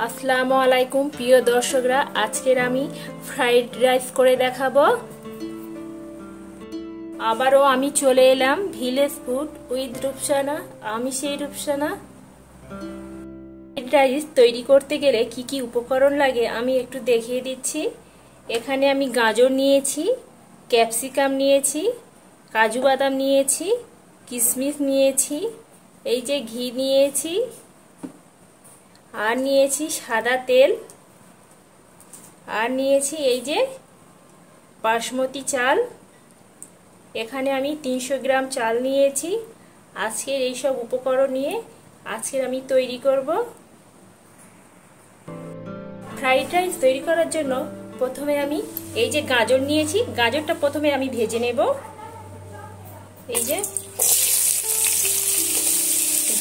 আসসালামু আলাইকুম প্রিয় দর্শকরা, আজকের আমি ফ্রাইড রাইস করে দেখাবো। আবারও আমি চলে এলাম ভিলেজ ফুড উইথ রূপসানা। আমি সেই রূপসানা। ফ্রাইড রাইস তৈরি করতে গেলে কি কি উপকরণ লাগে আমি একটু দেখিয়ে দিচ্ছি। এখানে আমি গাজর নিয়েছি, ক্যাপসিকাম নিয়েছি, কাজু বাদাম নিয়েছি, কিশমিশ নিয়েছি, এই যে ঘি নিয়েছি, আর নিয়েছি সাদা তেল, আর নিয়েছি এই যে বাসমতি চাল। এখানে আমি 300 গ্রাম চাল নিয়েছি। আজকের এই সব উপকরণ নিয়ে আজকের আমি তৈরি করব। ফ্রাইড রাইস তৈরি করার জন্য প্রথমে আমি এই যে গাজর নিয়েছি, গাজরটা প্রথমে আমি ভেজে নেব। এই যে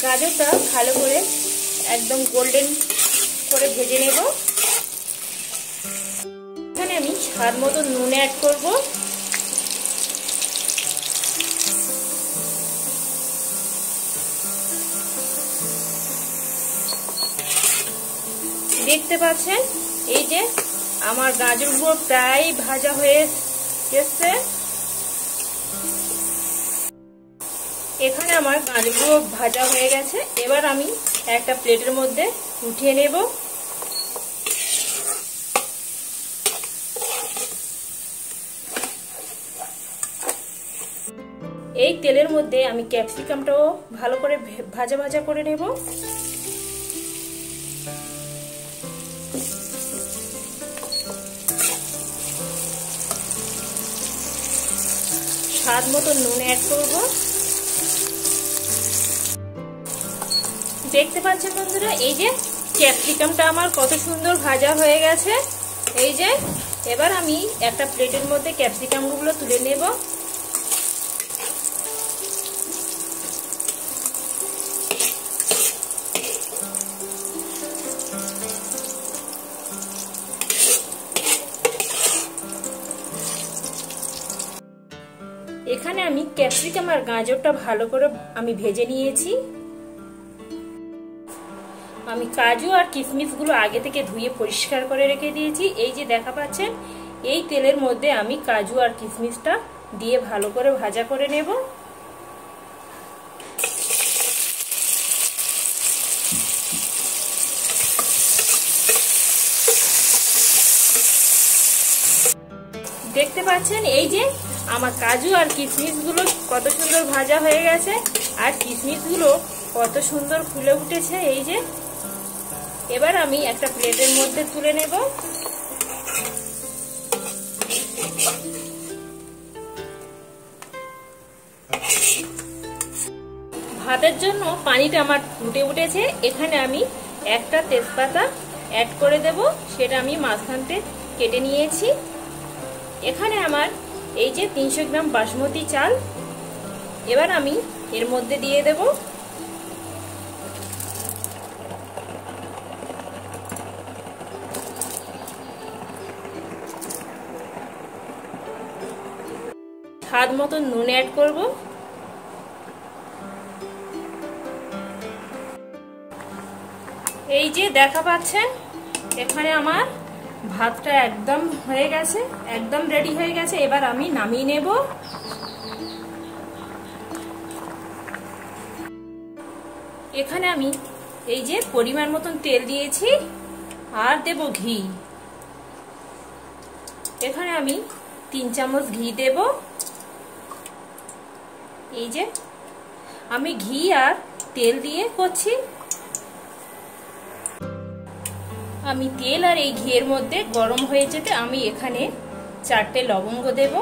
গাজরটা ভালো করে একদম গোল্ডেন করে ভেজে নেব। এখানে আমি স্বাদ মতো নুন অ্যাড করব। দেখতে পাচ্ছেন এই যে আমার গাজরগুলো প্রায় ভাজা হয়ে এসেছে। এখানে আমার গাজরগুলো ভাজা হয়ে গেছে। এবার আমি একটা প্লেটের মধ্যে উঠিয়ে নেব। এই তেলের মধ্যে আমি ক্যাপসিকামটাও ভালো করে ভাজা ভাজা করে নেব। স্বাদ মতো নুন অ্যাড করব। দেখতে পাচ্ছেন বন্ধুরা, এই যে ক্যাপসিকামটা আমার কত সুন্দর ভাজা হয়ে গেছে। এই যে এবার আমি একটা প্লেটের মধ্যে ক্যাপসিকামগুলো তুলে নেব। এখানে আমি ক্যাপসিকাম আর গাজরটা ভালো করে আমি ভেজে নিয়েছি। আমি কাজু আর কিশমিশগুলো আগে থেকে ধুয়ে পরিষ্কার করে রেখে দিয়েছি। এই যে দেখা পাচ্ছেন, এই তেলের মধ্যে আমি কাজু আর কিশমিশটা দিয়ে ভালো করে ভাজা করে নেব। দেখতে পাচ্ছেন এই যে আমার কাজু আর কিশমিশগুলো কত সুন্দর ভাজা হয়ে গেছে, আর কিশমিশগুলো কত সুন্দর ফুলে উঠেছে। এই যে এবার আমি একটা প্লেটের মধ্যে তুলে নেব। ভাতের জন্য পানিটা আমার ফুটে উঠেছে। এখানে আমি একটা তেজপাতা অ্যাড করে দেব, সেটা আমি মাঝখানতে কেটে নিয়েছি। এখানে আমার এই যে 300 গ্রাম বাসমতি চাল, এবার আমি এর মধ্যে দিয়ে দেব। স্বাদ মতো নুন অ্যাড করব। এই যে দেখা পাচ্ছেন এখানে আমার ভাতটা একদম হয়ে গেছে, একদম রেডি হয়ে গেছে। এবার আমি নামিয়ে নেব। এখানে আমি এই যে পরিমাণ মতন তেল দিয়েছি, আর দেব ঘি। এখানে আমি 3 চামচ ঘি দেব। এই যে আমি ঘি আর তেল দিয়ে করছি। আমি তেল আর এই ঘিয়ের মধ্যে গরম হয়ে যেতে আমি এখানে 4টে লবঙ্গ দেব,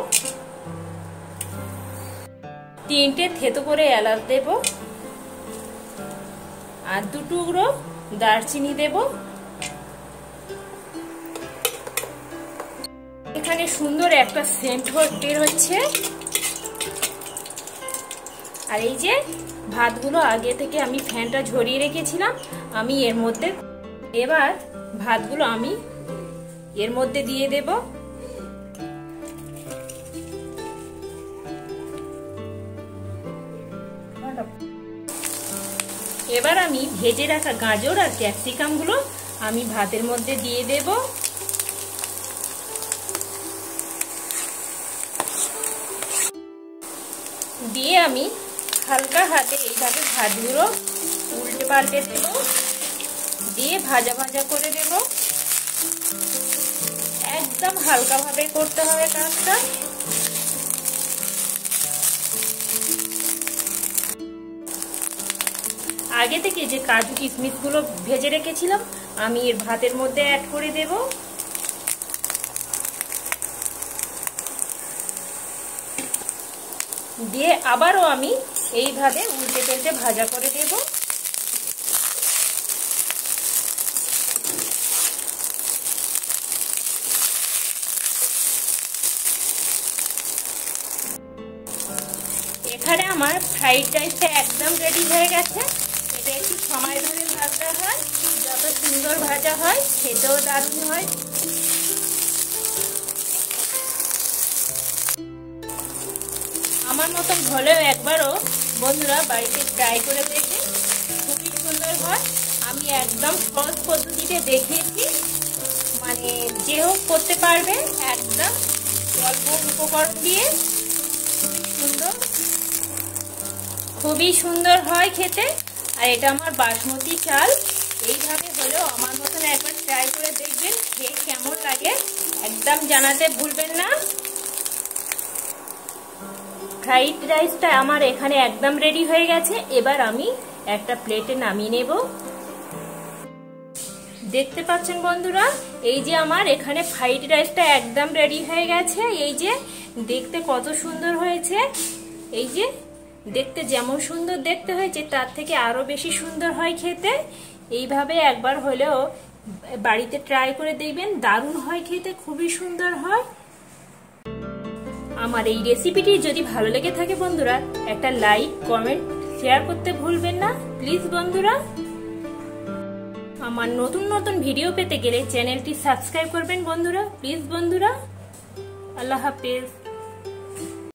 3টে থেতো করে এলাচ দেব, আর 2 টুকরো দারচিনি দেব। এখানে সুন্দর একটা সেন্ট বের হচ্ছে। আর এই যে ভাতগুলো আগে থেকে আমি ফ্যানটা ঝরিয়ে রেখেছিলাম, আমি এর মধ্যে এবার ভাতগুলো আমি এর মধ্যে দিয়ে দেব। এবার আমি ভেজে রাখা গাজর আর ক্যাপসিকামগুলো আমি ভাতের মধ্যে দিয়ে দেব। দিয়ে আমি হালকা হাতে এইভাবে ভাতগুলো উল্টে পাল্টে দেব, দিয়ে ভাজা ভাজা করে দেব। একদম হালকা ভাবে করতে হবে কাজটা। আগে থেকে যে কাজু কিশমিশ গুলো ভেজে রেখেছিলাম আমি এর ভাতের মধ্যে অ্যাড করে দেব। দিয়ে আবারও আমি এইভাবে উল্টে পাল্টে ভাজা করে দেব। এখানে আমার ফ্রাইড রাইসটা একদম রেডি হয়ে গেছে। এটা একটু সময় ধরে ভাজতে হয়, যত সুন্দর ভাজা হয় খেতেও দারুণ হয়। আমার মতন হলেও একবারও বন্ধুরা বাড়িতে ট্রাই করে দেখে, খুবই সুন্দর হয়। আমি একদম সহজ পদ্ধতিতে দেখিয়েছি, মানে যে হোক করতে পারবে, একদম অল্প উপকরণ দিয়ে খুবই সুন্দর হয় খেতে। আর এটা আমার বাসমতি চাল। এইভাবে হলেও আমার মতন একবার ট্রাই করে দেখবেন, খেয়ে কেমন লাগে একদম জানাতে ভুলবেন না। ফ্রাইড রাইসটা আমার এখানে একদম রেডি হয়ে গেছে। এবার আমি একটা প্লেটে নামিয়ে নেব। দেখতে পাচ্ছেন বন্ধুরা, এই যে আমার এখানে ফ্রাইড রাইসটা একদম রেডি হয়ে গেছে। এই যে দেখতে কত সুন্দর হয়েছে। এই যে দেখতে যেমন সুন্দর দেখতে হয়েছে তার থেকে আরো বেশি সুন্দর হয় খেতে। এইভাবে একবার হলেও বাড়িতে ট্রাই করে দেখবেন, দারুণ হয় খেতে, খুবই সুন্দর হয়। আমার এই রেসিপিটি যদি ভালো লেগে থাকে বন্ধুরা, একটা লাইক কমেন্ট শেয়ার করতে ভুলবেন না প্লিজ বন্ধুরা। আমার নতুন নতুন ভিডিও পেতে গেলে চ্যানেলটি সাবস্ক্রাইব করবেন বন্ধুরা প্লিজ বন্ধুরা। আল্লাহ হাফেজ।